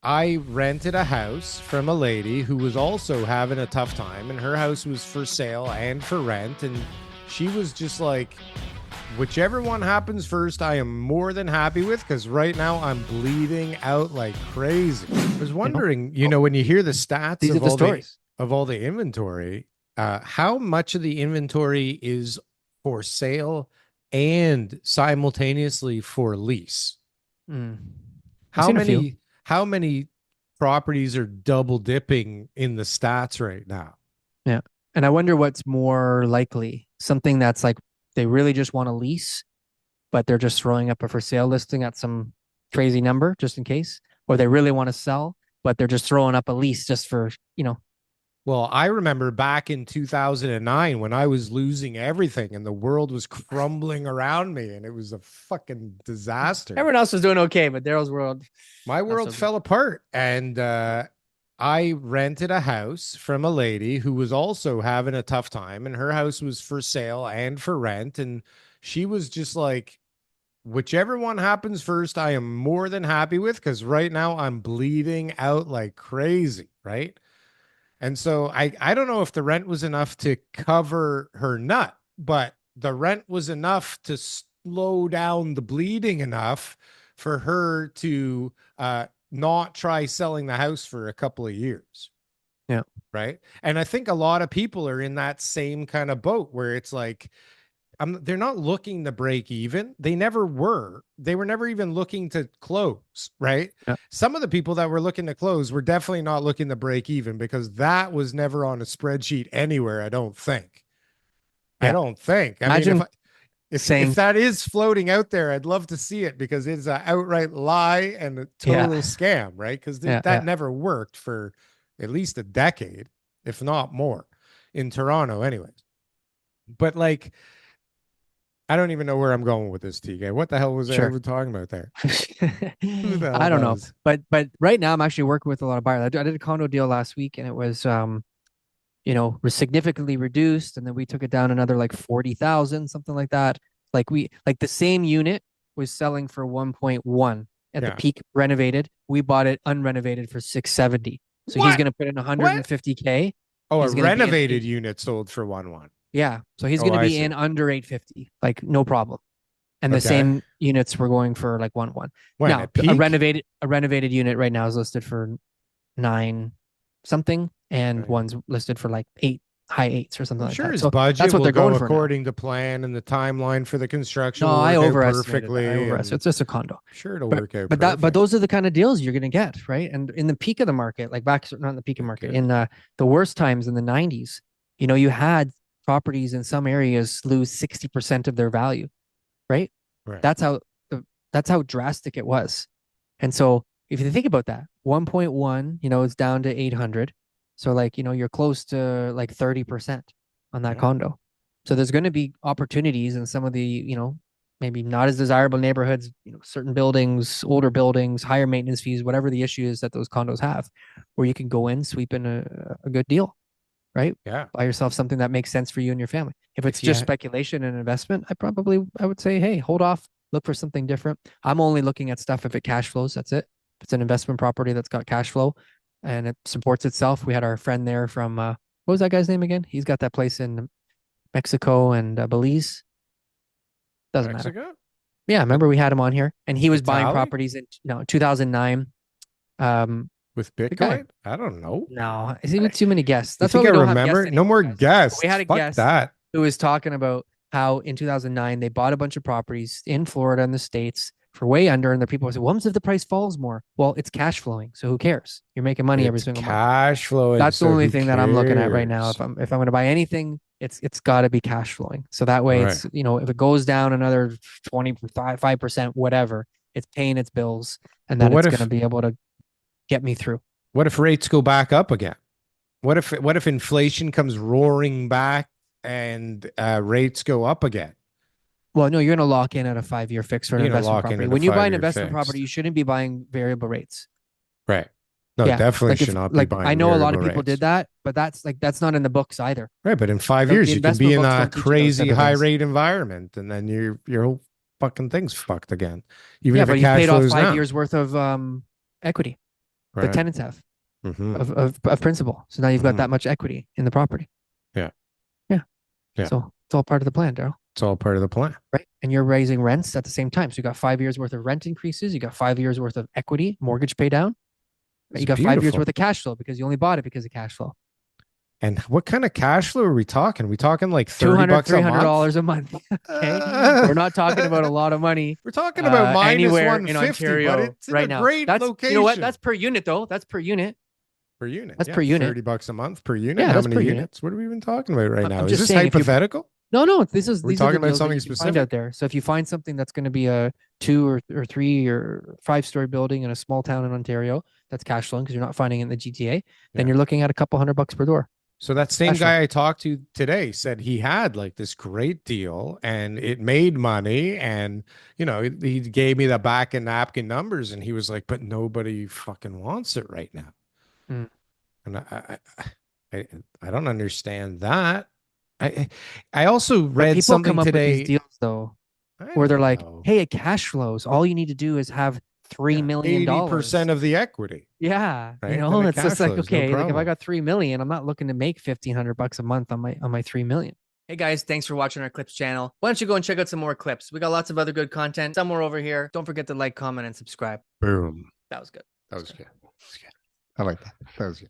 I rented a house from a lady who was also having a tough time, and her house was for sale and for rent. And she was just like, whichever one happens first, I am more than happy with, because right now I'm bleeding out like crazy. I was wondering, when you hear the stats These are of the stories. all the inventory, how much of the inventory is for sale and simultaneously for lease? Mm. I've How seen a few. many how many properties are double dipping in the stats right now? Yeah. And I wonder what's more likely. Something that's like they really just want to lease, but they're just throwing up a for sale listing at some crazy number just in case. Or they really want to sell, but they're just throwing up a lease just for. Well, I remember back in 2009 when I was losing everything and the world was crumbling around me and it was a fucking disaster. Everyone else was doing okay, but Daryl's world, My not world so good. fell apart, and I rented a house from a lady who was also having a tough time, and her house was for sale and for rent. And she was just like, whichever one happens first, I am more than happy with, because right now I'm bleeding out like crazy, right? And so I don't know if the rent was enough to cover her nut, but the rent was enough to slow down the bleeding enough for her to not try selling the house for a couple of years. Yeah. Right. And I think a lot of people are in that same kind of boat where it's like, they're not looking to break even. They never were. They were never even looking to close, right? Yeah. Some of the people that were looking to close were definitely not looking to break even, because that was never on a spreadsheet anywhere, I don't think. I Yeah. don't think. I mean, Imagine if saying, that is floating out there, I'd love to see it, because it's an outright lie and a yeah, total scam, right? Because yeah, that yeah, never worked for at least a decade, if not more, in Toronto, anyways. But like, I don't even know where I'm going with this, TK. What the hell was I sure. ever talking about there? Who the hell I don't know. knows? But right now I'm actually working with a lot of buyers. I did a condo deal last week and it was significantly reduced, and then we took it down another like 40,000, something like that. Like the same unit was selling for 1.1 at the Yeah. peak renovated. We bought it unrenovated for 670. So he's What? gonna put in What? 150K. Oh, a He's gonna be in renovated unit sold for 1-1. yeah. So he's Oh, gonna I be see. in under 850, like no problem. And the Okay. same units were going for like 1.1. When Now at a peak? renovated unit right now is listed for nine something, and Right. one's listed for like eight, high eights or something I'm like sure that. his So that's budget what will they're go going for now. according to plan, and the timeline for the construction No, will I work out overestimated that. I perfectly. overestimated. And It's just a condo. I'm sure it'll But work out but perfect. those are the kind of deals you're gonna get, right? And in the peak of the market, like back not in the peak of market, Okay. in the worst times in the 90s, you had properties in some areas lose 60% of their value, right? Right. That's how that's how drastic it was. And so if you think about that, 1.1, it's down to 800. So like, you're close to like 30% on that Yeah. condo. So there's going to be opportunities in some of the, maybe not as desirable neighborhoods, certain buildings, older buildings, higher maintenance fees, whatever the issue is that those condos have, where you can go in, sweep in a good deal, right? Yeah. Buy yourself something that makes sense for you and your family. If it's If you just speculation and investment, I would say, hey, hold off, look for something different. I'm only looking at stuff if it cash flows. That's it. If it's an investment property that's got cash flow and it supports itself. We had our friend there from what was that guy's name again? He's got that place in Mexico and Belize. Doesn't matter. Mexico? Yeah, It, remember we had him on here, and he was buying Italy? properties in 2009. Um, With the guy. Bitcoin? I don't know. No, is he with too many guests? You That's why think I we don't have guests remember? No anymore, more guys. We guests. had a Fuck guest that. who was talking about how in 2009 they bought a bunch of properties in Florida and the States for way under, and the people said, "What happens if the price falls more?" Well, it's cash flowing, so who cares? You're making money every It's single month. cash flowing, That's the so only who thing that I'm looking at right now. cares? If I'm going to buy anything, it's got to be cash flowing. So that way, Right. it's if it goes down another 25%, whatever, it's paying its bills, and But that it's going to be able to get me through. what if rates go back up again? What if inflation comes roaring back and rates go up again? Well, no, you're going to lock in at a 5-year fix for an You're gonna investment lock in property. at a When you buy an 5-year investment property, fixed. you shouldn't be buying variable rates. Right. No, Yeah. definitely Like should if not be like I buying know a lot of variable people did rates. that, but that's not in the books either. Right, but in five The years you can be investment in books a don't teach you those crazy type of high things. rate environment, and then your whole fucking thing's fucked again. Even Yeah, if it but you've cash paid off flows five now. years worth of equity. the Right. tenants have Mm-hmm. of principal. So now you've got Mm-hmm. that much equity in the property. Yeah. Yeah. Yeah. So it's all part of the plan, Daryl. It's all part of the plan. Right. And you're raising rents at the same time. So you got 5 years worth of rent increases. You got 5 years worth of equity, mortgage pay down. Right? It's You got 5 years beautiful. worth of cash flow because you only bought it because of cash flow. And what kind of cash flow are we talking? We talking like 30 200, bucks a month? $300 a month. Okay. Uh, We're not talking about a lot of money we're talking about minus anywhere in 150, but Ontario it's in a right now. great You know what? location. That's per unit though. That's per unit. Per unit. That's Yeah. per unit. 30 bucks a month per unit. Yeah, How that's many per unit. units? What are we even talking about right now? I'm Is just this saying if you hypothetical? no, Are we these are talking the about deals that something you can find out specific? there. So if you find something that's going to be a 2 or 3 or 5 story building in a small town in Ontario that's cash flowing because you're not finding it in the GTA, then Yeah. you're looking at a couple $100 per door So that same cash flow. guy I talked to today said he had like this great deal and it made money. And, he gave me the back and napkin numbers and he was like, but nobody fucking wants it right now. Mm. And I, I don't understand that. I, I also But read people come something up with these today. deals though, I where they're like, know, "Hey, it cash flows. All you need to do is have three yeah, million 80% dollars." of the equity, Yeah, right? Then it it's cash just like flows, no okay, like if I problem. got 3 million, I'm not looking to make $1,500 a month on my 3 million. Hey guys, thanks for watching our clips channel. Why don't you go and check out some more clips? We got lots of other good content somewhere over here. Don't forget to like, comment, and subscribe. Boom. That was good. That was good. I like that. That was good.